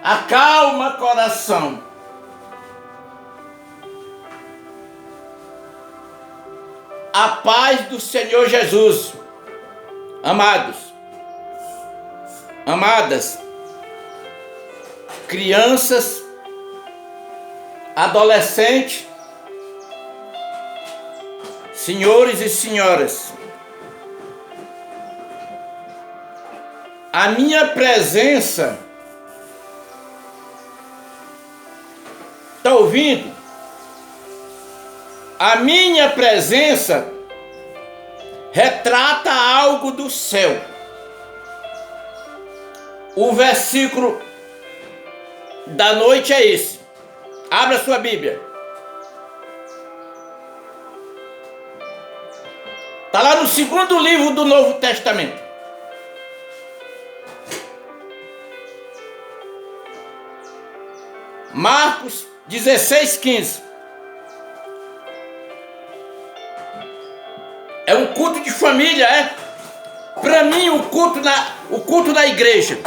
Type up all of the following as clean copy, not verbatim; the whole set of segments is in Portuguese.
Acalma coração. A paz do Senhor Jesus. Amados, amadas, crianças, adolescentes, senhores e senhoras, a minha presença, está ouvindo? A minha presença retrata algo do céu. O versículo da noite é esse. Abra sua Bíblia. Está lá no segundo livro do Novo Testamento. Marcos 16:15. É um culto de família, é? Para mim, o culto na igreja,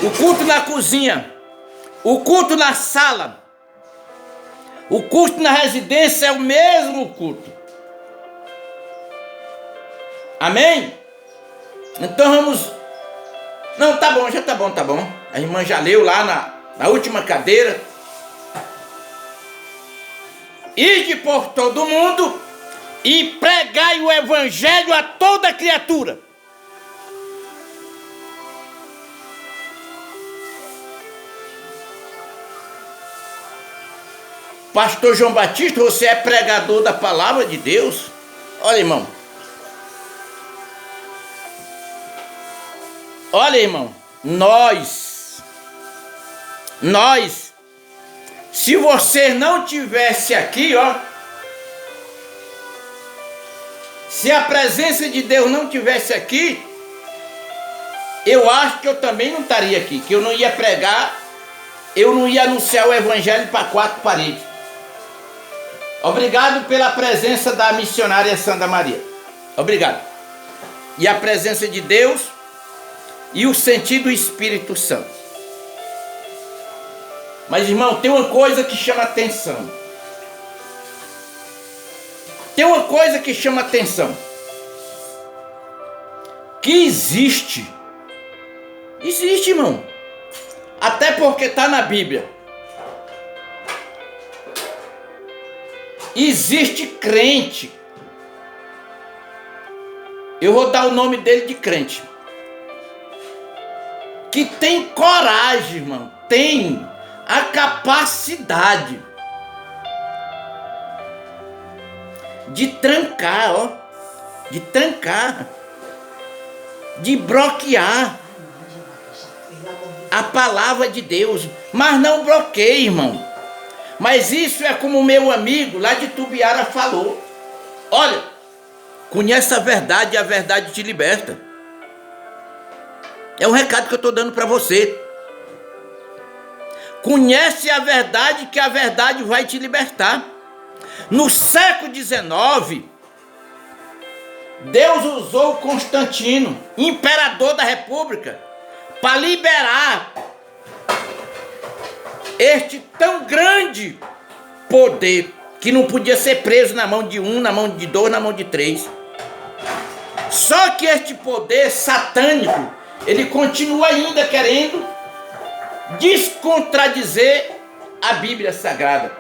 o culto na cozinha, o culto na sala, o culto na residência é o mesmo culto. Amém? Então vamos... Não, tá bom, já tá bom, tá bom. A irmã já leu lá na última cadeira. Ide por todo mundo e pregai o evangelho a toda criatura. Pastor João Batista, você é pregador da palavra de Deus? Olha, irmão. Olha, irmão. Nós, se você não tivesse aqui, ó, se a presença de Deus não tivesse aqui, eu acho que eu também não estaria aqui, que eu não ia pregar, eu não ia anunciar o evangelho para quatro paredes. Obrigado pela presença da missionária Sandra Maria. Obrigado. E a presença de Deus e o sentido do Espírito Santo. Mas, irmão, tem uma coisa que chama atenção. Tem uma coisa que chama atenção. Que existe. Existe, irmão. Até porque está na Bíblia. Existe crente. Eu vou dar o nome dele de crente. Que tem coragem, irmão. Tem a capacidade de trancar, ó, de trancar, de bloquear a palavra de Deus, mas não bloqueia, irmão. Mas isso é como o meu amigo lá de Tubiara falou. Olha, conhece a verdade e a verdade te liberta. É um recado que eu estou dando para você. Conhece a verdade, que a verdade vai te libertar. No século XIX, Deus usou Constantino, imperador da República, para liberar este tão grande poder, que não podia ser preso na mão de um, na mão de dois, na mão de três. Só que este poder satânico, ele continua ainda querendo descontradizer a Bíblia Sagrada.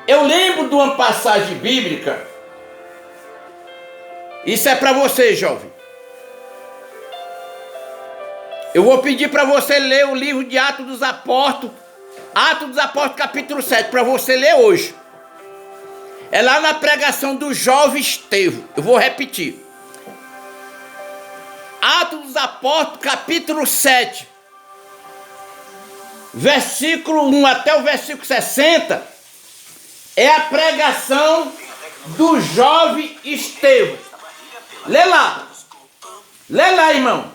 Eu lembro de uma passagem bíblica. Isso é para você, jovem. Eu vou pedir para você ler o livro de Atos dos Apóstolos, capítulo 7, para você ler hoje. É lá na pregação do jovem Estevão. Eu vou repetir. Atos dos Apóstolos, capítulo 7, versículo 1 até o versículo 60, é a pregação do jovem Estevão. Lê lá, irmão.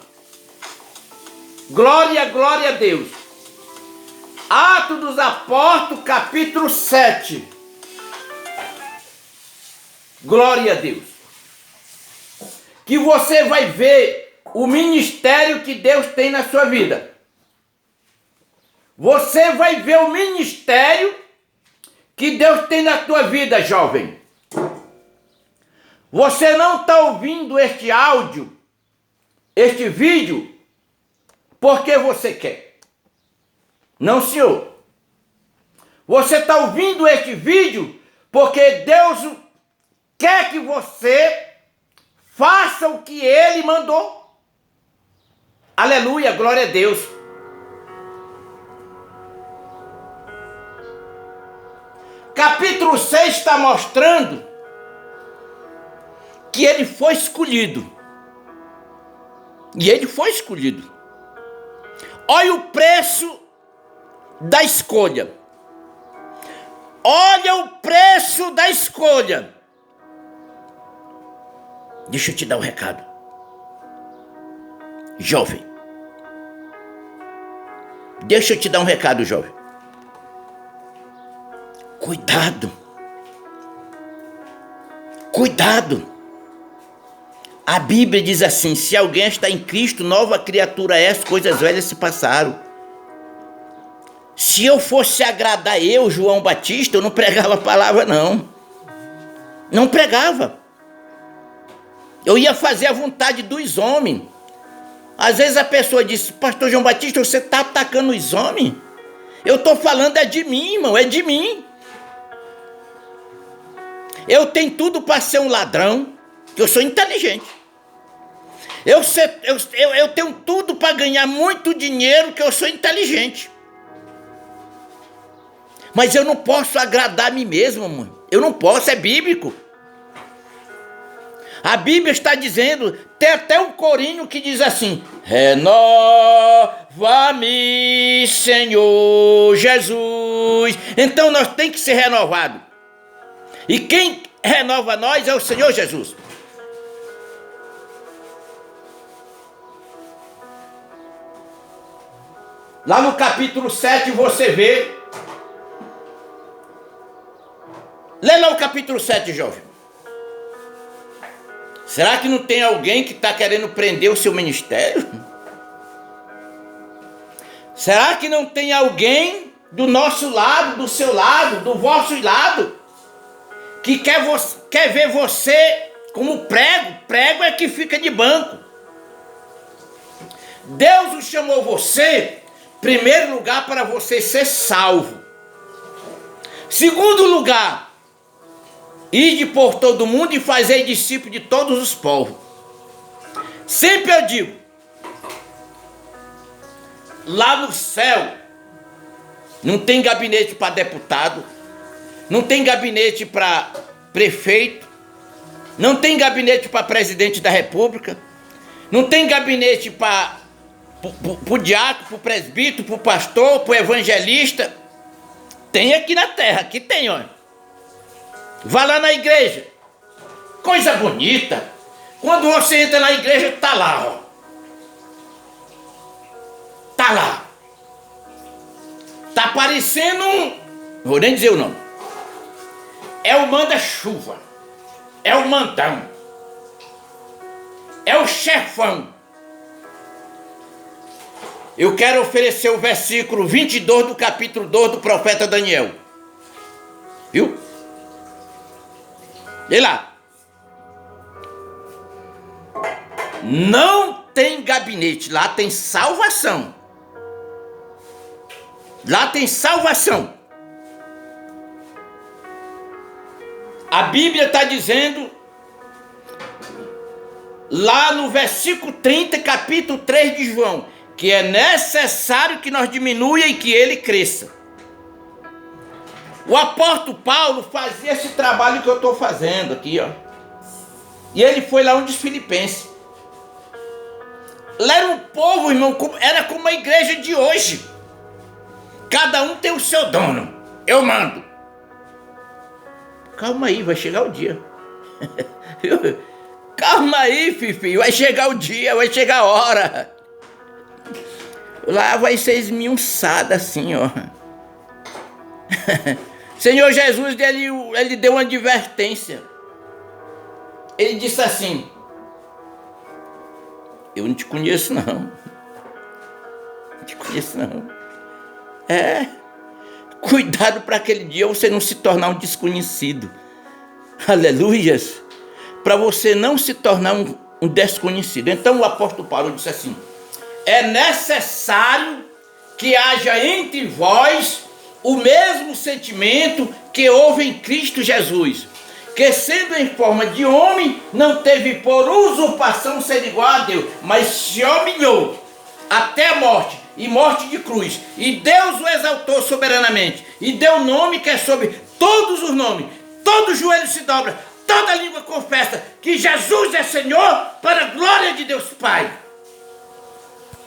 Glória, glória a Deus. Atos dos Apóstolos, capítulo 7. Glória a Deus. Que você vai ver o ministério que Deus tem na sua vida. Você vai ver o ministério que Deus tem na tua vida, jovem. Você não está ouvindo este áudio, este vídeo, porque você quer. Não, senhor. Você está ouvindo este vídeo porque Deus quer que você faça o que Ele mandou. Aleluia, glória a Deus. Capítulo 6 está mostrando que ele foi escolhido. E ele foi escolhido. Olha o preço da escolha. Olha o preço da escolha. Deixa eu te dar um recado. Jovem. Deixa eu te dar um recado, jovem. Cuidado. Cuidado. A Bíblia diz assim: se alguém está em Cristo, nova criatura é, as coisas velhas se passaram. Se eu fosse agradar eu, João Batista, eu não pregava a palavra, não. Não pregava. Eu ia fazer a vontade dos homens. Às vezes a pessoa diz: pastor João Batista, você está atacando os homens? Eu estou falando é de mim, irmão, é de mim. Eu tenho tudo para ser um ladrão, que eu sou inteligente. Eu tenho tudo para ganhar muito dinheiro, que eu sou inteligente. Mas eu não posso agradar a mim mesmo, mãe. Eu não posso, é bíblico. A Bíblia está dizendo, tem até um corinho que diz assim: renova-me, Senhor Jesus. Então nós temos que ser renovados. E quem renova nós é o Senhor Jesus. Lá no capítulo 7 você vê. Lê lá o capítulo 7, jovem. Será que não tem alguém que está querendo prender o seu ministério? Será que não tem alguém do nosso lado, do seu lado, do vosso lado, que quer ver você como prego? Prego é que fica de banco. Deus o chamou você, em primeiro lugar, para você ser salvo. Segundo lugar, ide por todo mundo e fazei discípulo de todos os povos. Sempre eu digo, lá no céu, não tem gabinete para deputado, não tem gabinete para prefeito, não tem gabinete para presidente da república, não tem gabinete para o diácono, para o presbítero, para o pastor, para o evangelista. Tem aqui na terra, aqui tem, olha. Vá lá na igreja. Coisa bonita. Quando você entra na igreja, tá lá, ó. Tá lá. Tá parecendo um... Vou nem dizer o nome. É o manda-chuva. É o mandão. É o chefão. Eu quero oferecer o versículo 22 do capítulo 2 do profeta Daniel. Viu? Vê lá. Não tem gabinete, lá tem salvação. Lá tem salvação. A Bíblia está dizendo, lá no versículo 30, capítulo 3 de João, que é necessário que nós diminua e que ele cresça. O apóstolo Paulo fazia esse trabalho que eu estou fazendo aqui, ó. E ele foi lá onde os Filipenses. Lá era um povo, irmão, era como a igreja de hoje. Cada um tem o seu dono. Eu mando. Calma aí, vai chegar o dia. Calma aí, Fifi, vai chegar o dia, vai chegar a hora. Lá vai ser esmiuçada assim, ó. Senhor Jesus, ele deu uma advertência. Ele disse assim: Eu não te conheço, não. Não te conheço, não. Cuidado para aquele dia você não se tornar um desconhecido. Aleluias. Para você não se tornar um desconhecido. Então o apóstolo Paulo disse assim: é necessário que haja entre vós o mesmo sentimento que houve em Cristo Jesus, que sendo em forma de homem, não teve por usurpação ser igual a Deus, mas se humilhou até a morte, e morte de cruz, e Deus o exaltou soberanamente, e deu nome que é sobre todos os nomes. Todo joelho se dobra, toda língua confessa que Jesus é Senhor, para a glória de Deus Pai.